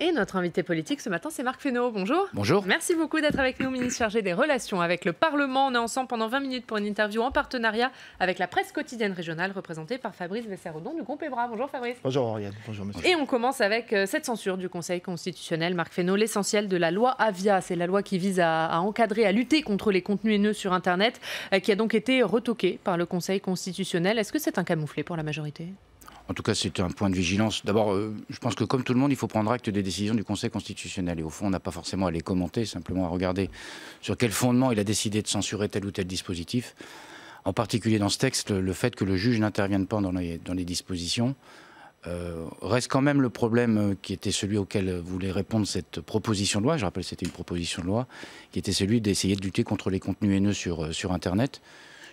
Et notre invité politique ce matin, c'est Marc Fesneau. Bonjour. Bonjour. Merci beaucoup d'être avec nous, ministre chargé des relations avec le Parlement. On est ensemble pendant 20 minutes pour une interview en partenariat avec la presse quotidienne régionale représentée par Fabrice Bessérodon du groupe EBRA. Bonjour Fabrice. Bonjour Oriane, bonjour monsieur. Et on commence avec cette censure du Conseil constitutionnel. Marc Fesneau, l'essentiel de la loi Avia, c'est la loi qui vise à encadrer, à lutter contre les contenus haineux sur Internet, qui a donc été retoquée par le Conseil constitutionnel. Est-ce que c'est un camouflet pour la majorité ? En tout cas, c'est un point de vigilance. D'abord, je pense que comme tout le monde, il faut prendre acte des décisions du Conseil constitutionnel. Et au fond, on n'a pas forcément à les commenter, simplement à regarder sur quel fondement il a décidé de censurer tel ou tel dispositif. En particulier dans ce texte, le fait que le juge n'intervienne pas dans les dispositions reste quand même le problème qui était celui auquel voulait répondre cette proposition de loi. Je rappelle, c'était une proposition de loi qui était celui d'essayer de lutter contre les contenus haineux sur Internet.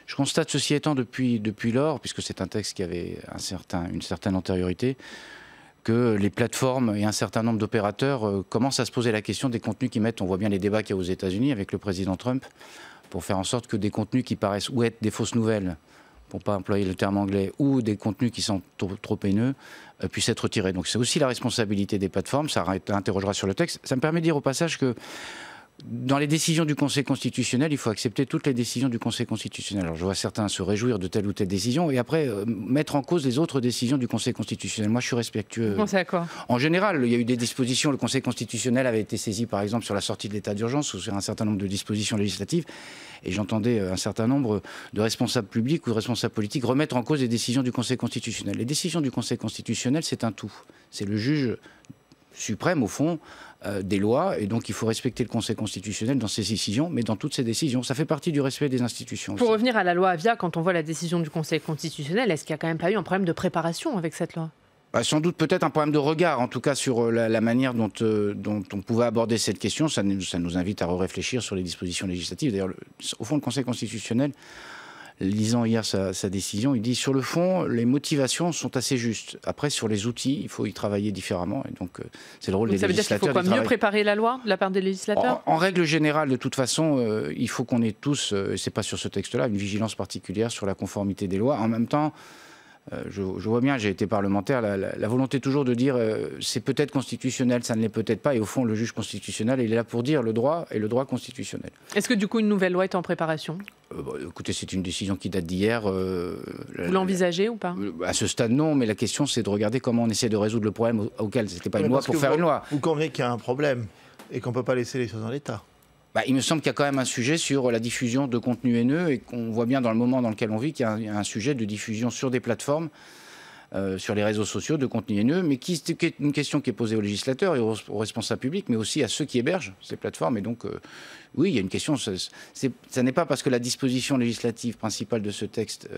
Je constate, ceci étant, depuis lors, puisque c'est un texte qui avait une certaine antériorité, que les plateformes et un certain nombre d'opérateurs commencent à se poser la question des contenus qu'ils mettent. On voit bien les débats qu'il y a aux États-Unis avec le président Trump, pour faire en sorte que des contenus qui paraissent ou être des fausses nouvelles, pour ne pas employer le terme anglais, ou des contenus qui sont trop haineux, puissent être retirés. Donc c'est aussi la responsabilité des plateformes, ça interrogera sur le texte. Ça me permet de dire au passage que dans les décisions du Conseil constitutionnel, il faut accepter toutes les décisions du Conseil constitutionnel. Alors je vois certains se réjouir de telle ou telle décision et après mettre en cause les autres décisions du Conseil constitutionnel. Moi je suis respectueux. Vous pensez à quoi ? En général, il y a eu des dispositions, le Conseil constitutionnel avait été saisi par exemple sur la sortie de l'état d'urgence ou sur un certain nombre de dispositions législatives et j'entendais un certain nombre de responsables publics ou de responsables politiques remettre en cause les décisions du Conseil constitutionnel. Les décisions du Conseil constitutionnel, c'est un tout. C'est le juge suprême, au fond, des lois, et donc il faut respecter le Conseil constitutionnel dans ses décisions, mais dans toutes ses décisions. Ça fait partie du respect des institutions. Pour aussi. revenir à la loi Avia, quand on voit la décision du Conseil constitutionnel, est-ce qu'il n'y a quand même pas eu un problème de préparation avec cette loi ? Sans doute peut-être un problème de regard, en tout cas sur la manière dont on pouvait aborder cette question. Ça nous invite à réfléchir sur les dispositions législatives. D'ailleurs, au fond, le Conseil constitutionnel, lisant hier sa décision, il dit sur le fond, les motivations sont assez justes. Après, sur les outils, il faut y travailler différemment. Et donc, c'est le rôle des législateurs. Ça veut dire qu'il faut mieux préparer la loi de la part des législateurs ? En règle générale, de toute façon, il faut qu'on ait tous, et c'est pas sur ce texte-là, une vigilance particulière sur la conformité des lois. En même temps, je vois bien, j'ai été parlementaire, la volonté toujours de dire c'est peut-être constitutionnel, ça ne l'est peut-être pas. Et au fond, le juge constitutionnel, il est là pour dire le droit et le droit constitutionnel. Est-ce que du coup, une nouvelle loi est en préparation ? Écoutez, c'est une décision qui date d'hier. Vous l'envisagez ou pas ? À ce stade, non, mais la question, c'est de regarder comment on essaie de résoudre le problème auquel c'était pas une loi pour faire une loi. Vous convenez qu'il y a un problème et qu'on ne peut pas laisser les choses en l'état. Il me semble qu'il y a quand même un sujet sur la diffusion de contenus haineux et qu'on voit bien dans le moment dans lequel on vit qu'il y a un sujet de diffusion sur des plateformes, sur les réseaux sociaux de contenus haineux, mais qui est une question qui est posée aux législateurs et aux responsables publics, mais aussi à ceux qui hébergent ces plateformes. Et donc, oui, il y a une question. Ça n'est pas parce que la disposition législative principale de ce texte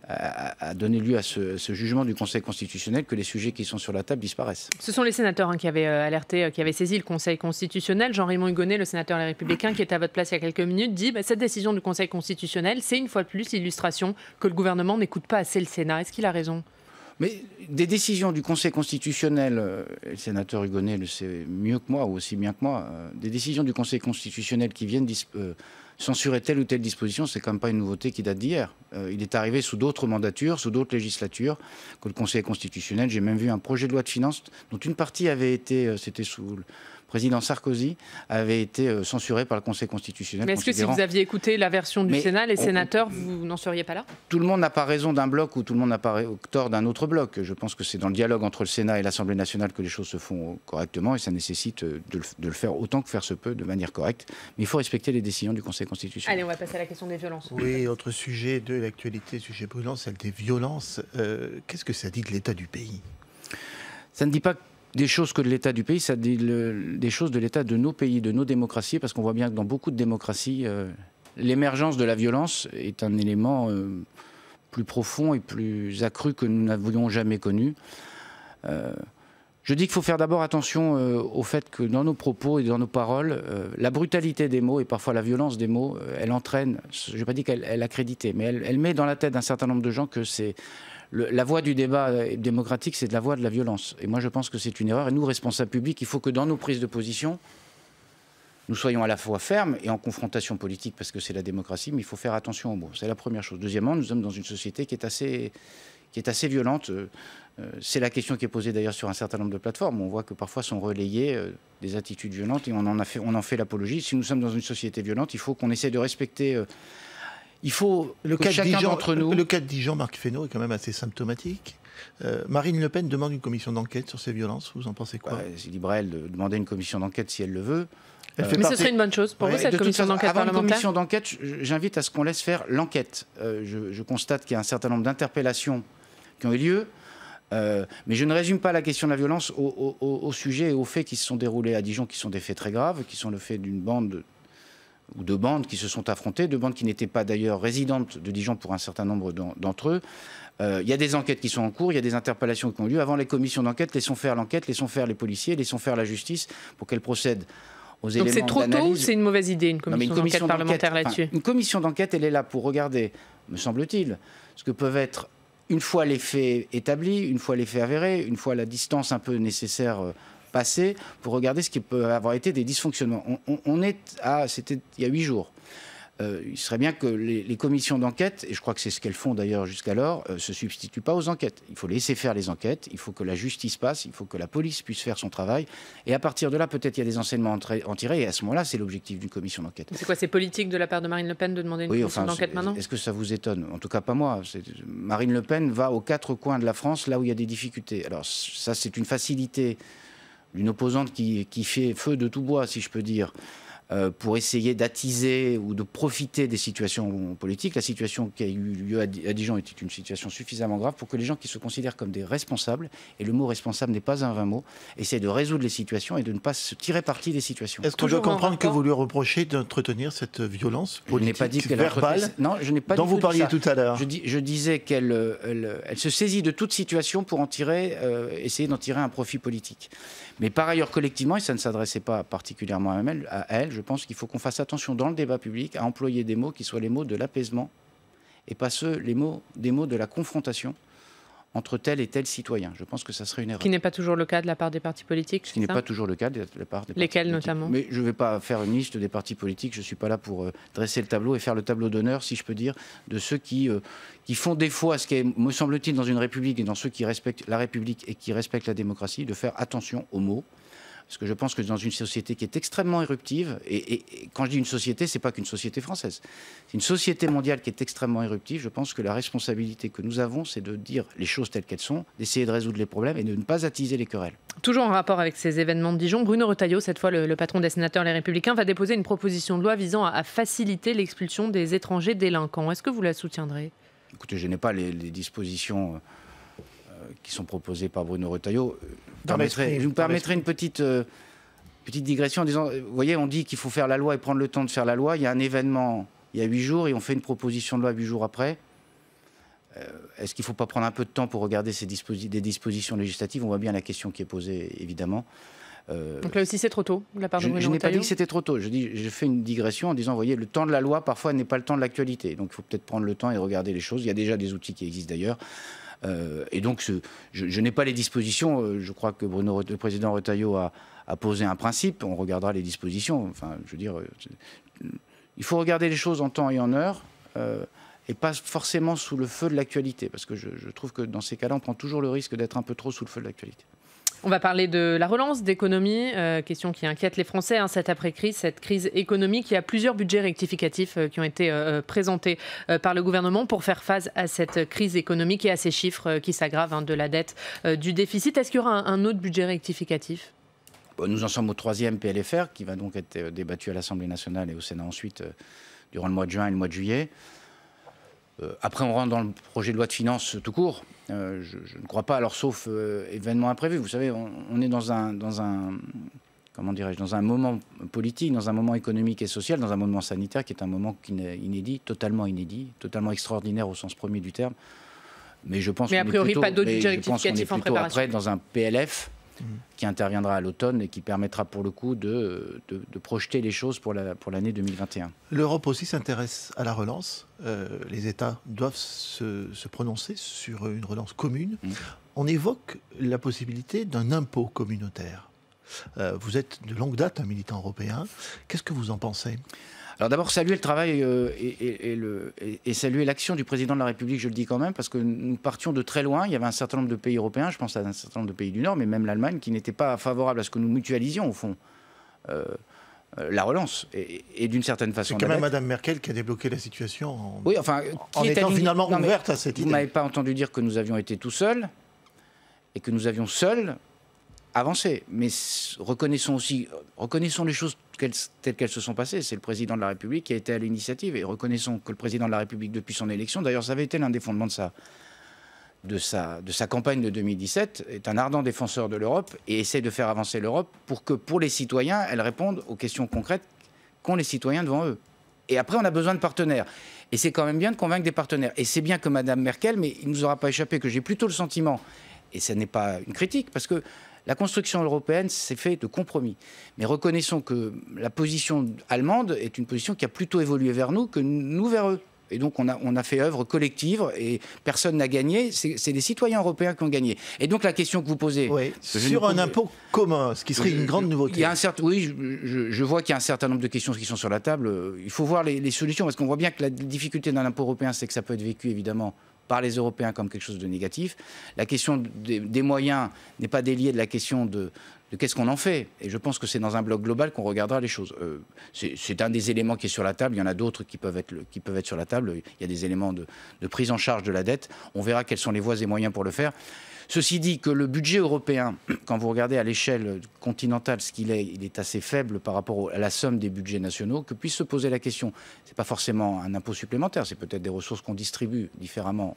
a donné lieu à ce jugement du Conseil constitutionnel que les sujets qui sont sur la table disparaissent. Ce sont les sénateurs qui avaient alerté, qui avaient saisi le Conseil constitutionnel. Jean-Raymond Hugonet, le sénateur Les Républicains, qui était à votre place il y a quelques minutes, dit cette décision du Conseil constitutionnel, c'est une fois de plus l'illustration que le gouvernement n'écoute pas assez le Sénat. Est-ce qu'il a raison ? Mais des décisions du Conseil constitutionnel, le sénateur Hugonet le sait mieux que moi, ou aussi bien que moi, des décisions du Conseil constitutionnel qui viennent censurer telle ou telle disposition, c'est quand même pas une nouveauté qui date d'hier. Il est arrivé sous d'autres mandatures, sous d'autres législatures, que le Conseil constitutionnel. J'ai même vu un projet de loi de finances dont une partie avait été, c'était sous le président Sarkozy, avait été censuré par le Conseil constitutionnel. Mais est-ce que si vous aviez écouté la version du Sénat, les sénateurs, vous n'en seriez pas là ? Tout le monde n'a pas raison d'un bloc ou tout le monde n'a pas tort d'un autre bloc. Je pense que c'est dans le dialogue entre le Sénat et l'Assemblée nationale que les choses se font correctement et ça nécessite de le faire autant que faire se peut de manière correcte. Mais il faut respecter les décisions du Conseil constitutionnel. Allez, on va passer à la question des violences. Oui, autre sujet de l'actualité, sujet brûlant, celle des violences. Qu'est-ce que ça dit de l'état du pays ? Ça ne dit pas des choses que de l'état du pays, ça dit des choses de l'état de nos pays, de nos démocraties, parce qu'on voit bien que dans beaucoup de démocraties, l'émergence de la violence est un élément plus profond et plus accru que nous n'avions jamais connu. Je dis qu'il faut faire d'abord attention au fait que dans nos propos et dans nos paroles, la brutalité des mots et parfois la violence des mots, elle entraîne, je n'ai pas dit qu'elle accréditait, mais elle met dans la tête d'un certain nombre de gens que c'est la voie du débat démocratique, c'est de la voie de la violence. Et moi, je pense que c'est une erreur. Et nous, responsables publics, il faut que dans nos prises de position, nous soyons à la fois fermes et en confrontation politique, parce que c'est la démocratie, mais il faut faire attention aux mots. C'est la première chose. Deuxièmement, nous sommes dans une société qui est assez qui est assez violente. C'est la question qui est posée d'ailleurs sur un certain nombre de plateformes. On voit que parfois sont relayées des attitudes violentes et on en fait l'apologie. Si nous sommes dans une société violente, il faut qu'on essaie de respecter... il faut que chacun d'entre nous... Le cas de Dijon, Marc Fesneau, est quand même assez symptomatique. Marine Le Pen demande une commission d'enquête sur ces violences. Vous en pensez quoi? C'est libre à elle de demander une commission d'enquête si elle le veut. Mais ce serait une bonne chose pour vous, cette commission d'enquête parlementaire? Avant une commission d'enquête, j'invite à ce qu'on laisse faire l'enquête. Je constate qu'il y a un certain nombre d'interpellations qui ont eu lieu. Mais je ne résume pas la question de la violence au sujet et aux faits qui se sont déroulés à Dijon, qui sont des faits très graves, qui sont le fait d'une bande ou de bandes qui se sont affrontées, de bandes qui n'étaient pas d'ailleurs résidentes de Dijon pour un certain nombre d'entre eux. Il y a des enquêtes qui sont en cours, il y a des interpellations qui ont lieu. Avant les commissions d'enquête, laissons faire l'enquête, laissons faire les policiers, laissons faire la justice pour qu'elle procède aux éléments d'analyse. Donc c'est trop tôt ou c'est une mauvaise idée, une commission d'enquête parlementaire là-dessus? Une commission d'enquête, elle est là pour regarder, me semble-t-il, ce que peuvent être, une fois les faits établis, une fois les faits avérés, une fois la distance un peu nécessaire passée, pour regarder ce qui peut avoir été des dysfonctionnements. C'était il y a 8 jours. Il serait bien que les commissions d'enquête, et je crois que c'est ce qu'elles font d'ailleurs jusqu'alors, se substituent pas aux enquêtes. Il faut laisser faire les enquêtes, il faut que la justice passe, il faut que la police puisse faire son travail, et à partir de là, peut-être il y a des ensembles en tirer, et à ce moment-là, c'est l'objectif d'une commission d'enquête. C'est quoi, c'est politique de la part de Marine Le Pen de demander une commission d'enquête maintenant? Est-ce que ça vous étonne? En tout cas, pas moi. Marine Le Pen va aux 4 coins de la France, là où il y a des difficultés. Alors ça, c'est une facilité d'une opposante qui fait feu de tout bois, si je peux dire, pour essayer d'attiser ou de profiter des situations politiques. La situation qui a eu lieu à Dijon était une situation suffisamment grave pour que les gens qui se considèrent comme des responsables, et le mot responsable n'est pas un vain mot, essayent de résoudre les situations et de ne pas se tirer parti des situations. Est-ce qu'on doit comprendre que vous lui reprochez d'entretenir cette violence politique verbale dont vous parliez tout à l'heure? Je disais qu'elle se saisit de toute situation pour essayer d'en tirer un profit politique. Mais par ailleurs, collectivement, et ça ne s'adressait pas particulièrement à elle, je pense qu'il faut qu'on fasse attention dans le débat public à employer des mots qui soient les mots de l'apaisement et pas des mots de la confrontation entre tel et tel citoyen. Je pense que ça serait une erreur. Ce qui n'est pas toujours le cas de la part des partis politiques. Ce qui n'est pas toujours le cas de la part des partis politiques. Lesquels notamment? Mais je ne vais pas faire une liste des partis politiques. Je ne suis pas là pour dresser le tableau et faire le tableau d'honneur, si je peux dire, de ceux qui font défaut à ce qui est, me semble-t-il, dans une République et dans ceux qui respectent la République et qui respectent la démocratie, de faire attention aux mots. Parce que je pense que dans une société qui est extrêmement éruptive, et quand je dis une société, ce n'est pas qu'une société française, c'est une société mondiale qui est extrêmement éruptive, je pense que la responsabilité que nous avons, c'est de dire les choses telles qu'elles sont, d'essayer de résoudre les problèmes et de ne pas attiser les querelles. Toujours en rapport avec ces événements de Dijon, Bruno Retailleau, cette fois le patron des sénateurs Les Républicains, va déposer une proposition de loi visant à faciliter l'expulsion des étrangers délinquants. Est-ce que vous la soutiendrez? Écoutez, je n'ai pas les dispositions qui sont proposées par Je vous permettrai une petite digression en disant, vous voyez, on dit qu'il faut faire la loi et prendre le temps de faire la loi. Il y a un événement il y a 8 jours et on fait une proposition de loi 8 jours après. Est-ce qu'il ne faut pas prendre un peu de temps pour regarder des dispositions législatives? On voit bien la question qui est posée, évidemment. Donc là aussi, c'est trop tôt, de la part de Bruno Retailleau. Je n'ai pas dit que c'était trop tôt. Je fais une digression en disant, vous voyez, le temps de la loi, parfois, n'est pas le temps de l'actualité. Donc il faut peut-être prendre le temps et regarder les choses. Il y a déjà des outils qui existent d'ailleurs. Et donc, je n'ai pas les dispositions. Je crois que le président Retailleau a posé un principe. On regardera les dispositions. Enfin, je veux dire, il faut regarder les choses en temps et en heure, et pas forcément sous le feu de l'actualité. Parce que je trouve que dans ces cas-là, on prend toujours le risque d'être un peu trop sous le feu de l'actualité. On va parler de la relance d'économie, question qui inquiète les Français, cette après-crise, cette crise économique. Il y a plusieurs budgets rectificatifs qui ont été présentés par le gouvernement pour faire face à cette crise économique et à ces chiffres qui s'aggravent, de la dette, du déficit. Est-ce qu'il y aura un autre budget rectificatif? Nous en sommes au 3e PLFR qui va donc être débattu à l'Assemblée nationale et au Sénat ensuite durant le mois de juin et le mois de juillet. Après, on rentre dans le projet de loi de finances tout court. Je ne crois pas, alors sauf événement imprévu. Vous savez, on est dans un moment politique, dans un moment économique et social, dans un moment sanitaire qui est un moment inédit, totalement extraordinaire au sens premier du terme. Mais je pense a priori, pas d'autres budgets rectificatifs en préparation. Après dans un PLF qui interviendra à l'automne et qui permettra pour le coup de projeter les choses pour l'année 2021. L'Europe aussi s'intéresse à la relance. Les États doivent se prononcer sur une relance commune. On évoque la possibilité d'un impôt communautaire. Vous êtes de longue date un militant européen. Qu'est-ce que vous en pensez? Alors d'abord, saluer le travail et saluer l'action du président de la République, je le dis quand même, parce que nous partions de très loin. Il y avait un certain nombre de pays européens, je pense à un certain nombre de pays du Nord, mais même l'Allemagne, qui n'étaient pas favorables à ce que nous mutualisions, au fond, la relance. Et d'une certaine façon... C'est quand même Mme Merkel qui a débloqué la situation oui, enfin, en étant finalement ouverte à cette idée. Vous ne m'avez pas entendu dire que nous avions été tout seuls et que nous avions seuls avancé. Mais reconnaissons les choses telles qu'elles se sont passées. C'est le président de la République qui a été à l'initiative. Et reconnaissons que le président de la République, depuis son élection, d'ailleurs, ça avait été l'un des fondements de sa campagne de 2017, est un ardent défenseur de l'Europe et essaie de faire avancer l'Europe pour que, pour les citoyens, elle réponde aux questions concrètes qu'ont les citoyens devant eux. Et après, on a besoin de partenaires. Et c'est quand même bien de convaincre des partenaires. Et c'est bien que Mme Merkel, mais il ne nous aura pas échappé que j'ai plutôt le sentiment, et ce n'est pas une critique, parce que la construction européenne, c'est fait de compromis. Mais reconnaissons que la position allemande est une position qui a plutôt évolué vers nous que nous vers eux. Et donc, on a fait œuvre collective et personne n'a gagné. C'est les citoyens européens qui ont gagné. Et donc, la question que vous posez... Oui, sur un impôt commun, ce qui serait une grande nouveauté. Il y a oui, je vois qu'il y a un certain nombre de questions qui sont sur la table. Il faut voir les solutions, parce qu'on voit bien que la difficulté d'un impôt européen, c'est que ça peut être vécu, évidemment, par les Européens comme quelque chose de négatif. La question des moyens n'est pas déliée de la question de qu'est-ce qu'on en fait. Et je pense que c'est dans un bloc global qu'on regardera les choses. C'est un des éléments qui est sur la table. Il y en a d'autres qui peuvent être sur la table. Il y a des éléments de prise en charge de la dette. On verra quelles sont les voies et moyens pour le faire. Ceci dit, que le budget européen, quand vous regardez à l'échelle continentale ce qu'il est, il est assez faible par rapport à la somme des budgets nationaux, que puisse se poser la question. Ce n'est pas forcément un impôt supplémentaire, c'est peut-être des ressources qu'on distribue différemment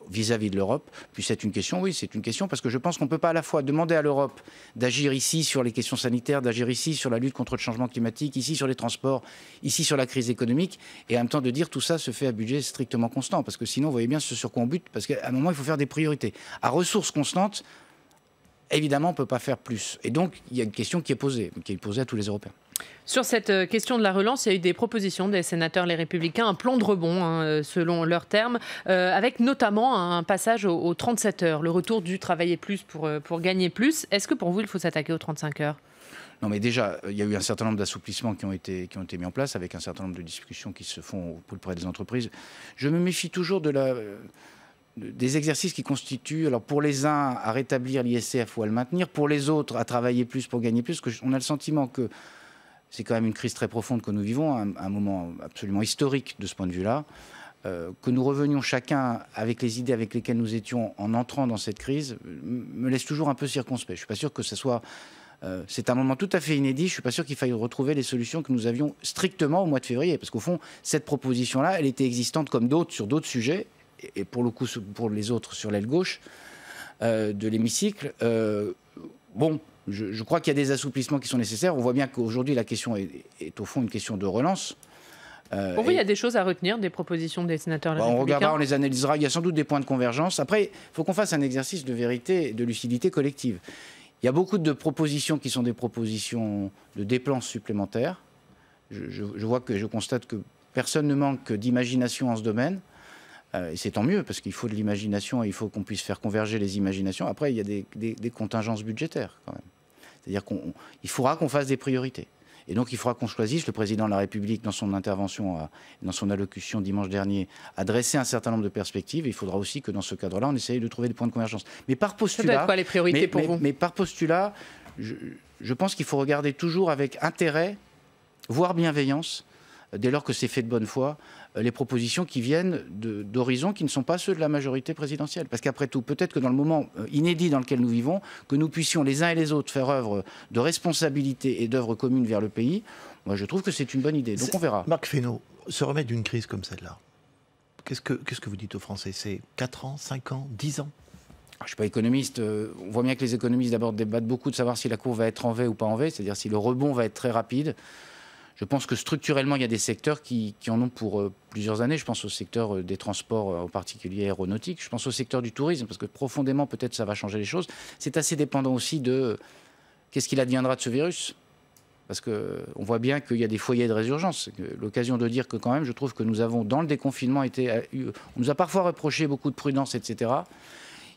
vis-à-vis de l'Europe, puisse être une question. Oui, c'est une question, parce que je pense qu'on ne peut pas à la fois demander à l'Europe d'agir ici sur les questions sanitaires, d'agir ici sur la lutte contre le changement climatique, ici sur les transports, ici sur la crise économique, et en même temps de dire tout ça se fait à budget strictement constant, parce que sinon, vous voyez bien ce sur quoi on bute, parce qu'à un moment, il faut faire des priorités. À ressources constantes, évidemment, on ne peut pas faire plus. Et donc, il y a une question qui est posée à tous les Européens. Sur cette question de la relance, il y a eu des propositions des sénateurs Les Républicains, un plan de rebond, selon leurs termes, avec notamment un passage aux 37 heures, le retour du travailler plus pour gagner plus. Est-ce que pour vous, il faut s'attaquer aux 35 heures ? Non, mais déjà, il y a eu un certain nombre d'assouplissements qui ont été mis en place, avec un certain nombre de discussions qui se font auprès des entreprises. Je me méfie toujours des exercices qui constituent, alors pour les uns, à rétablir l'ISF ou à le maintenir, pour les autres, à travailler plus pour gagner plus, on a le sentiment que c'est quand même une crise très profonde que nous vivons, un moment absolument historique de ce point de vue-là, que nous revenions chacun avec les idées avec lesquelles nous étions en entrant dans cette crise, me laisse toujours un peu circonspect. Je ne suis pas sûr que ce soit... c'est un moment tout à fait inédit. Je ne suis pas sûr qu'il faille retrouver les solutions que nous avions strictement au mois de février, parce qu'au fond, cette proposition-là, elle était existante comme d'autres sur d'autres sujets, et pour le coup, pour les autres, sur l'aile gauche de l'hémicycle. Bon... Je crois qu'il y a des assouplissements qui sont nécessaires. On voit bien qu'aujourd'hui, la question est au fond une question de relance. Pour vous, il y a des choses à retenir, des propositions des sénateurs républicains ? On regardera, on les analysera. Il y a sans doute des points de convergence. Après, il faut qu'on fasse un exercice de vérité et de lucidité collective. Il y a beaucoup de propositions qui sont des propositions de dépenses supplémentaires. Je constate que personne ne manque d'imagination en ce domaine. Et c'est tant mieux, parce qu'il faut de l'imagination et il faut qu'on puisse faire converger les imaginations. Après, il y a des contingences budgétaires, quand même. C'est-à-dire qu'il faudra qu'on fasse des priorités. Et donc, il faudra qu'on choisisse. Le président de la République, dans son intervention, dans son allocution dimanche dernier, a dressé un certain nombre de perspectives. Et il faudra aussi que, dans ce cadre-là, on essaye de trouver des points de convergence. Mais par postulat... Ça doit être quoi les priorités pour vous ? Mais par postulat, je pense qu'il faut regarder toujours avec intérêt, voire bienveillance, dès lors que c'est fait de bonne foi, les propositions qui viennent d'horizons qui ne sont pas ceux de la majorité présidentielle. Parce qu'après tout, peut-être que dans le moment inédit dans lequel nous vivons, que nous puissions les uns et les autres faire œuvre de responsabilité et d'œuvre commune vers le pays, moi je trouve que c'est une bonne idée. Donc on verra. Marc Fesneau, se remettre d'une crise comme celle-là, qu'est-ce que vous dites aux Français ? C'est 4 ans, 5 ans, 10 ans ? Je ne suis pas économiste. On voit bien que les économistes d'abord débattent beaucoup de savoir si la courbe va être en V ou pas en V, c'est-à-dire si le rebond va être très rapide. Je pense que structurellement, il y a des secteurs qui en ont pour plusieurs années. Je pense au secteur des transports, en particulier aéronautique. Je pense au secteur du tourisme, parce que profondément, peut-être, ça va changer les choses. C'est assez dépendant aussi de qu'est-ce qu'il adviendra de ce virus. Parce qu'on voit bien qu'il y a des foyers de résurgence. L'occasion de dire que quand même, je trouve que nous avons, dans le déconfinement, on nous a parfois reproché beaucoup de prudence, etc.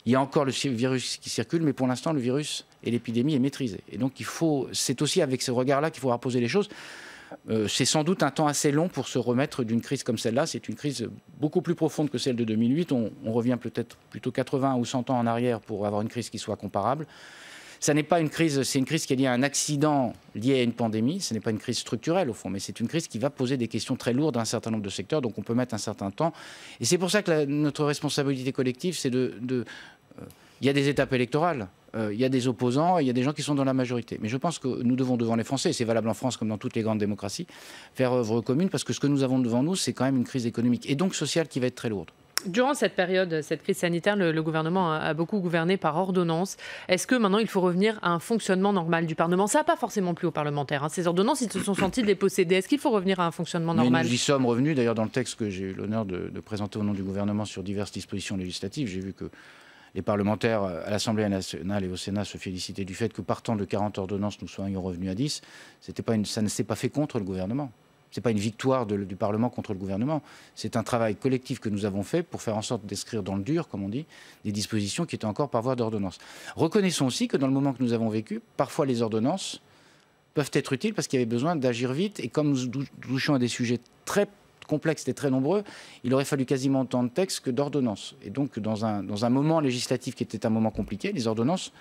Il y a encore le virus qui circule, mais pour l'instant, le virus et l'épidémie est maîtrisée. Et donc, c'est aussi avec ce regard-là qu'il faudra poser les choses. c'est sans doute un temps assez long pour se remettre d'une crise comme celle-là. C'est une crise beaucoup plus profonde que celle de 2008. On revient peut-être plutôt 80 ou 100 ans en arrière pour avoir une crise qui soit comparable. Ça n'est pas une crise, c'est une crise qui est liée à un accident lié à une pandémie. Ce n'est pas une crise structurelle au fond, mais c'est une crise qui va poser des questions très lourdes à un certain nombre de secteurs. Donc on peut mettre un certain temps. Et c'est pour ça que notre responsabilité collective, c'est il y a des étapes électorales. Il y a des opposants, il y a des gens qui sont dans la majorité. Mais je pense que nous devons devant les Français, et c'est valable en France comme dans toutes les grandes démocraties, faire œuvre commune, parce que ce que nous avons devant nous, c'est quand même une crise économique et donc sociale qui va être très lourde. Durant cette période, cette crise sanitaire, le gouvernement a beaucoup gouverné par ordonnance. Est-ce que maintenant il faut revenir à un fonctionnement normal du Parlement? Ça n'a pas forcément plu aux parlementaires. Ces ordonnances, ils se sont sentis dépossédés. Est-ce qu'il faut revenir à un fonctionnement normal? Nous y sommes revenus. D'ailleurs, dans le texte que j'ai eu l'honneur de présenter au nom du gouvernement sur diverses dispositions législatives, j'ai vu que les parlementaires à l'Assemblée nationale et au Sénat se félicitaient du fait que partant de 40 ordonnances, nous soyons revenus à 10. Ça ne s'est pas fait contre le gouvernement. Ce n'est pas une victoire du Parlement contre le gouvernement. C'est un travail collectif que nous avons fait pour faire en sorte d'inscrire dans le dur, comme on dit, des dispositions qui étaient encore par voie d'ordonnance. Reconnaissons aussi que dans le moment que nous avons vécu, parfois les ordonnances peuvent être utiles parce qu'il y avait besoin d'agir vite. Et comme nous touchons à des sujets très complexes et très nombreux, il aurait fallu quasiment autant de textes que d'ordonnances. Et donc, dans un moment législatif qui était un moment compliqué, les ordonnances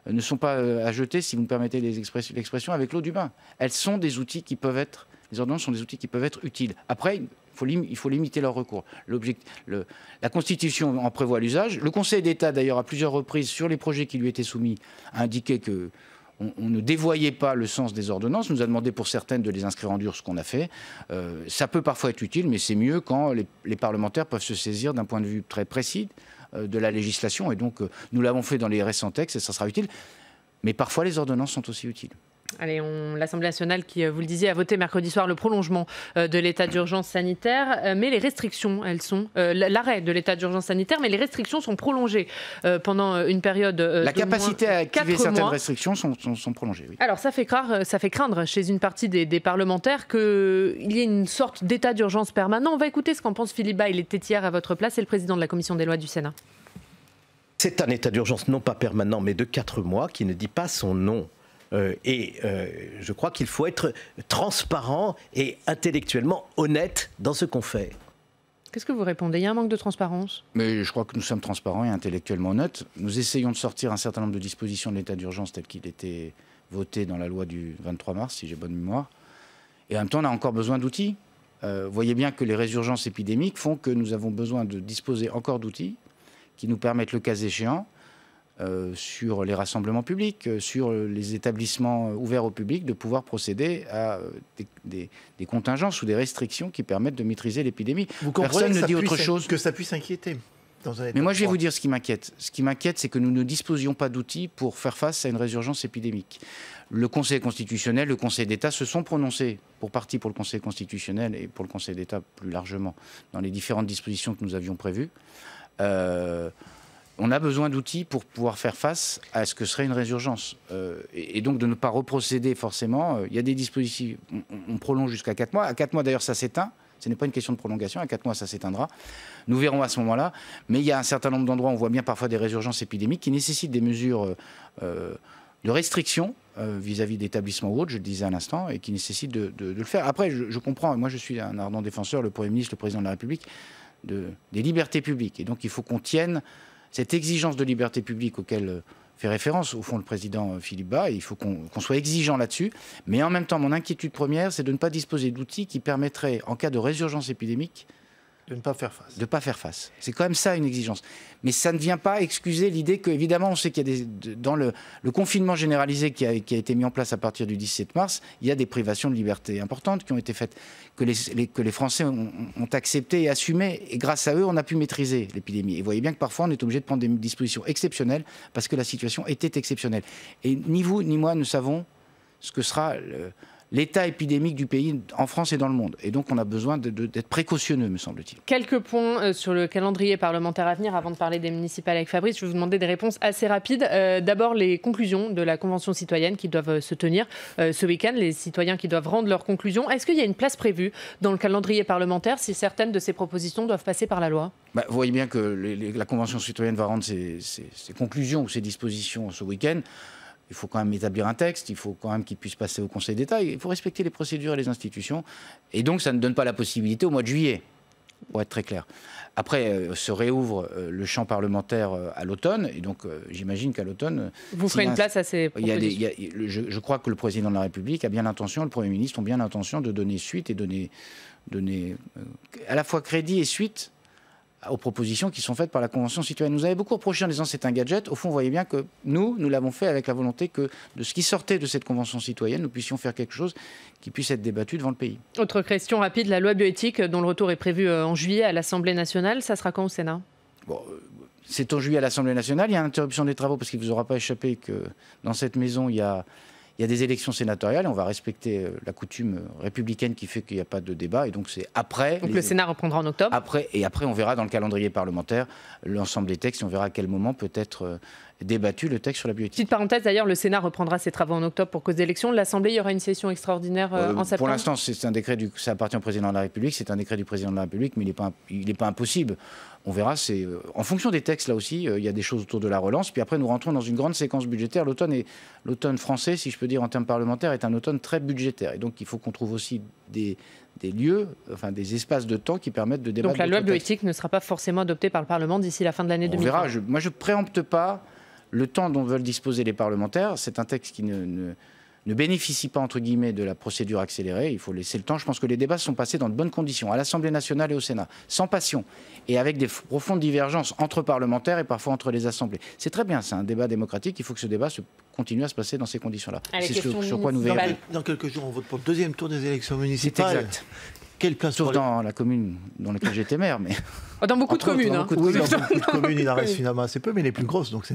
ne sont pas à jeter, si vous me permettez l'expression, avec l'eau du bain. Elles sont des outils qui peuvent être... Les ordonnances sont des outils qui peuvent être utiles. Après, il faut limiter leur recours. La Constitution en prévoit l'usage. Le Conseil d'État, d'ailleurs, à plusieurs reprises, sur les projets qui lui étaient soumis, a indiqué que on ne dévoyait pas le sens des ordonnances, nous a demandé pour certaines de les inscrire en dur, ce qu'on a fait. Ça peut parfois être utile, mais c'est mieux quand les parlementaires peuvent se saisir d'un point de vue très précis de la législation. Et donc, nous l'avons fait dans les récents textes et ça sera utile. Mais parfois, les ordonnances sont aussi utiles. Allez, l'Assemblée nationale, qui, vous le disiez, a voté mercredi soir le prolongement de l'état d'urgence sanitaire, mais les restrictions, elles sont l'arrêt de l'état d'urgence sanitaire, mais les restrictions sont prolongées pendant une période la capacité à activer certaines mois. Restrictions sont prolongées. Oui. Alors ça fait craindre chez une partie des parlementaires qu'il y ait une sorte d'état d'urgence permanent. On va écouter ce qu'en pense Philippe Bas. Il était hier à votre place, c'est le président de la commission des lois du Sénat. C'est un état d'urgence non pas permanent, mais de 4 mois, qui ne dit pas son nom. Je crois qu'il faut être transparent et intellectuellement honnête dans ce qu'on fait. Qu'est-ce que vous répondez? Il y a un manque de transparence? Mais je crois que nous sommes transparents et intellectuellement honnêtes. Nous essayons de sortir un certain nombre de dispositions de l'état d'urgence tel qu'il était voté dans la loi du 23 mars, si j'ai bonne mémoire. Et en même temps, on a encore besoin d'outils. Vous voyez bien que les résurgences épidémiques font que nous avons besoin de disposer encore d'outils qui nous permettent, le cas échéant, sur les rassemblements publics, sur les établissements ouverts au public, de pouvoir procéder à des contingences ou des restrictions qui permettent de maîtriser l'épidémie. Personne ne dit autre chose que ça puisse inquiéter. Mais moi, je vais vous dire ce qui m'inquiète. Ce qui m'inquiète, c'est que nous ne disposions pas d'outils pour faire face à une résurgence épidémique. Le Conseil constitutionnel, le Conseil d'État se sont prononcés, pour partie pour le Conseil constitutionnel et pour le Conseil d'État plus largement, dans les différentes dispositions que nous avions prévues. On a besoin d'outils pour pouvoir faire face à ce que serait une résurgence. Et donc de ne pas reprocéder forcément. Il y a des dispositifs, on prolonge jusqu'à 4 mois. À 4 mois, d'ailleurs, ça s'éteint. Ce n'est pas une question de prolongation. À 4 mois, ça s'éteindra. Nous verrons à ce moment-là. Mais il y a un certain nombre d'endroits, on voit bien parfois des résurgences épidémiques qui nécessitent des mesures de restriction vis-à-vis d'établissements ou autres, je le disais à l'instant, et qui nécessitent de le faire. Après, je comprends, moi je suis un ardent défenseur, le Premier ministre, le Président de la République, des libertés publiques. Et donc il faut qu'on tienne cette exigence de liberté publique auquel fait référence, au fond, le président Philippe Bas. Il faut qu'on soit exigeant là-dessus. Mais en même temps, mon inquiétude première, c'est de ne pas disposer d'outils qui permettraient, en cas de résurgence épidémique, de ne pas faire face. De ne pas faire face. C'est quand même ça une exigence. Mais ça ne vient pas excuser l'idée qu'évidemment, on sait qu'il y a dans le confinement généralisé qui a été mis en place à partir du 17 mars, il y a des privations de liberté importantes qui ont été faites, que les Français ont accepté et assumé. Et grâce à eux, on a pu maîtriser l'épidémie. Et vous voyez bien que parfois, on est obligé de prendre des dispositions exceptionnelles parce que la situation était exceptionnelle. Et ni vous ni moi ne savons ce que sera l'état épidémique du pays en France et dans le monde. Et donc, on a besoin d'être précautionneux, me semble-t-il. Quelques points sur le calendrier parlementaire à venir avant de parler des municipales avec Fabrice. Je vais vous demander des réponses assez rapides. D'abord, les conclusions de la Convention citoyenne qui doivent se tenir ce week-end. Les citoyens qui doivent rendre leurs conclusions. Est-ce qu'il y a une place prévue dans le calendrier parlementaire si certaines de ces propositions doivent passer par la loi? Vous voyez bien que la Convention citoyenne va rendre ses conclusions ou ses dispositions ce week-end. il faut quand même établir un texte, il faut quand même qu'il puisse passer au Conseil d'État, il faut respecter les procédures et les institutions. Et donc, ça ne donne pas la possibilité au mois de juillet, pour être très clair. Après, se réouvre le champ parlementaire à l'automne, et donc j'imagine qu'à l'automne... Vous ferez une place à ces propositions. Je crois que le président de la République a bien l'intention, le Premier ministre ont bien l'intention de donner suite et donner à la fois crédit et suite aux propositions qui sont faites par la Convention citoyenne. Nous avez beaucoup reproché en disant c'est un gadget. Au fond, vous voyez bien que nous l'avons fait avec la volonté que de ce qui sortait de cette Convention citoyenne, nous puissions faire quelque chose qui puisse être débattu devant le pays. Autre question rapide, la loi bioéthique dont le retour est prévu en juillet à l'Assemblée nationale, ça sera quand au Sénat ? C'est en juillet à l'Assemblée nationale. Il y a interruption des travaux parce qu'il ne vous aura pas échappé que dans cette maison, il y a des élections sénatoriales et on va respecter la coutume républicaine qui fait qu'il n'y a pas de débat. Et donc c'est après... Donc le Sénat reprendra en octobre. Après, on verra dans le calendrier parlementaire l'ensemble des textes et on verra à quel moment peut être débattu le texte sur la bioéthique. Petite parenthèse d'ailleurs, le Sénat reprendra ses travaux en octobre pour cause d'élections. L'Assemblée, il y aura une session extraordinaire en septembre. Pour l'instant, c'est un décret ça appartient au président de la République, c'est un décret du président de la République, mais il n'est pas impossible. On verra, c'est en fonction des textes là aussi, il y a des choses autour de la relance. Puis après, nous rentrons dans une grande séquence budgétaire. L'automne français, si je peux dire en termes parlementaires, est un automne très budgétaire. Et donc, il faut qu'on trouve aussi des lieux, enfin des espaces de temps qui permettent de débattre. Donc la loi bioéthique ne sera pas forcément adoptée par le Parlement d'ici la fin de l'année 2020. On verra. Moi, je préempte pas le temps dont veulent disposer les parlementaires. C'est un texte qui ne bénéficie pas, entre guillemets, de la procédure accélérée. Il faut laisser le temps. Je pense que les débats sont passés dans de bonnes conditions, à l'Assemblée nationale et au Sénat, sans passion, et avec des profondes divergences entre parlementaires et parfois entre les assemblées. C'est très bien, c'est un débat démocratique. Il faut que ce débat continue à se passer dans ces conditions-là. C'est sur quoi nous verrons. Dans quelques jours, on vote pour le deuxième tour des élections municipales. C'est exact. Quelle place Sauf dans la commune dans laquelle j'étais maire. Mais... Dans beaucoup de communes. Dans beaucoup de communes, il en reste finalement assez peu, mais les plus grosses. Donc,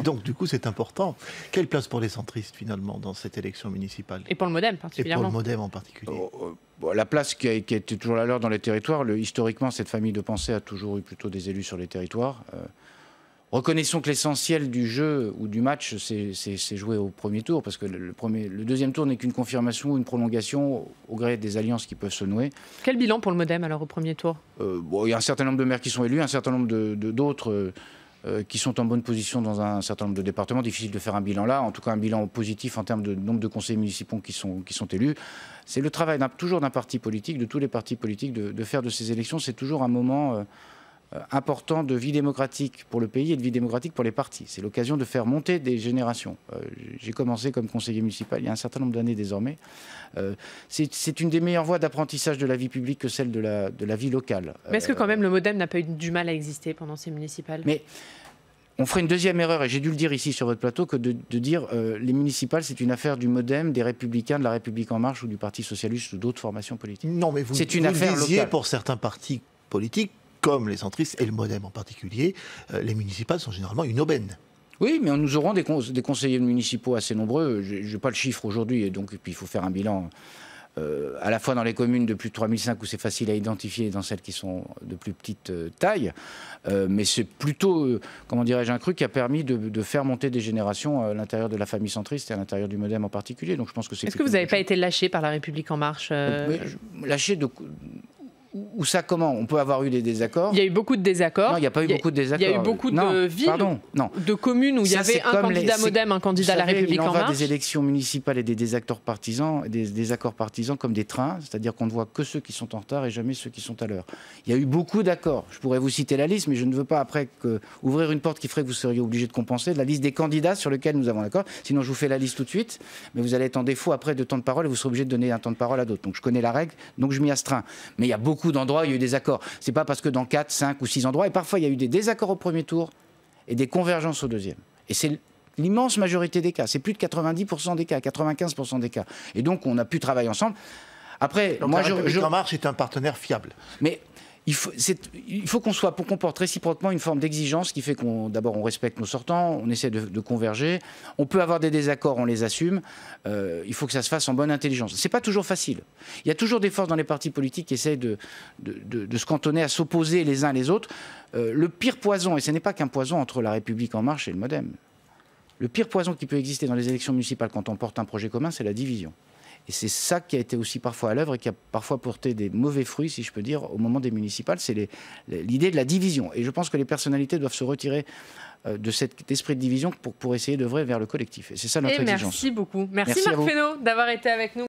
donc du coup, c'est important. Quelle place pour les centristes, finalement, dans cette élection municipale ? Et pour le MoDem, particulièrement. Et pour le MoDem en particulier. La place qui a été toujours la leur dans les territoires. Historiquement, cette famille de pensée a toujours eu plutôt des élus sur les territoires. Reconnaissons que l'essentiel du jeu ou du match, c'est joué au premier tour, parce que le deuxième tour n'est qu'une confirmation ou une prolongation au gré des alliances qui peuvent se nouer. Quel bilan pour le MoDem alors au premier tour ? Il y a un certain nombre de maires qui sont élus, un certain nombre d'autres qui sont en bonne position dans un certain nombre de départements. Difficile de faire un bilan là, en tout cas un bilan positif en termes de nombre de conseillers municipaux qui sont élus. C'est le travail toujours d'un parti politique, de tous les partis politiques, de faire de ces élections. C'est toujours un moment... important de vie démocratique pour le pays et de vie démocratique pour les partis. C'est l'occasion de faire monter des générations. J'ai commencé comme conseiller municipal il y a un certain nombre d'années désormais. C'est une des meilleures voies d'apprentissage de la vie publique que celle de la vie locale. Mais est-ce que quand même le MoDem n'a pas eu du mal à exister pendant ces municipales ? Mais on ferait une deuxième erreur, et j'ai dû le dire ici sur votre plateau, que de dire les municipales, c'est une affaire du MoDem, des Républicains, de la République En Marche ou du Parti Socialiste ou d'autres formations politiques. Non, mais c'est une affaire locale. Pour certains partis politiques, comme les centristes et le MoDem en particulier, les municipales sont généralement une aubaine. Oui, mais nous aurons des conseillers municipaux assez nombreux. Je n'ai pas le chiffre aujourd'hui, et donc puis il faut faire un bilan à la fois dans les communes de plus de 3005 où c'est facile à identifier et dans celles qui sont de plus petite taille. Mais c'est plutôt, comment dirais-je, un cru qui a permis de faire monter des générations à l'intérieur de la famille centriste et à l'intérieur du MoDem en particulier. Donc je pense que c'est. Est-ce que vous n'avez pas été lâché par la République En Marche Lâché de... Ou ça, comment ? On peut avoir eu des désaccords. Il y a eu beaucoup de désaccords. Non, il n'y a pas eu beaucoup de désaccords. Il y a eu beaucoup de villes, de communes où il y avait un candidat MoDem, un candidat à la République En Marche. Il en va des élections municipales et des désaccords partisans comme des trains, c'est-à-dire qu'on ne voit que ceux qui sont en retard et jamais ceux qui sont à l'heure. Il y a eu beaucoup d'accords. Je pourrais vous citer la liste, mais je ne veux pas après ouvrir une porte qui ferait que vous seriez obligé de compenser la liste des candidats sur lesquels nous avons l'accord. Sinon, je vous fais la liste tout de suite, mais vous allez être en défaut après de temps de parole et vous serez obligé de donner un temps de parole à d'autres. Donc je connais la règle, donc je m'y astreins. Mais il y a beaucoup d'endroits, il y a eu des accords. C'est pas parce que dans 4, 5 ou 6 endroits, et parfois il y a eu des désaccords au premier tour et des convergences au deuxième. Et c'est l'immense majorité des cas. C'est plus de 90% des cas, 95% des cas. Et donc on a pu travailler ensemble. Après, donc la République En Marche est un partenaire fiable. Mais il faut qu'on porte réciproquement une forme d'exigence qui fait d'abord on respecte nos sortants, on essaie de converger. On peut avoir des désaccords, on les assume. Il faut que ça se fasse en bonne intelligence. C'est pas toujours facile. Il y a toujours des forces dans les partis politiques qui essaient de se cantonner à s'opposer les uns les autres. Le pire poison, et ce n'est pas qu'un poison entre la République En Marche et le MoDem. Le pire poison qui peut exister dans les élections municipales quand on porte un projet commun, c'est la division. Et c'est ça qui a été aussi parfois à l'œuvre et qui a parfois porté des mauvais fruits, si je peux dire, au moment des municipales. C'est l'idée de la division. Et je pense que les personnalités doivent se retirer de cet esprit de division pour essayer d'œuvrer vers le collectif. Et c'est ça notre exigence. Merci beaucoup. Merci à Marc vous. Fesneau d'avoir été avec nous.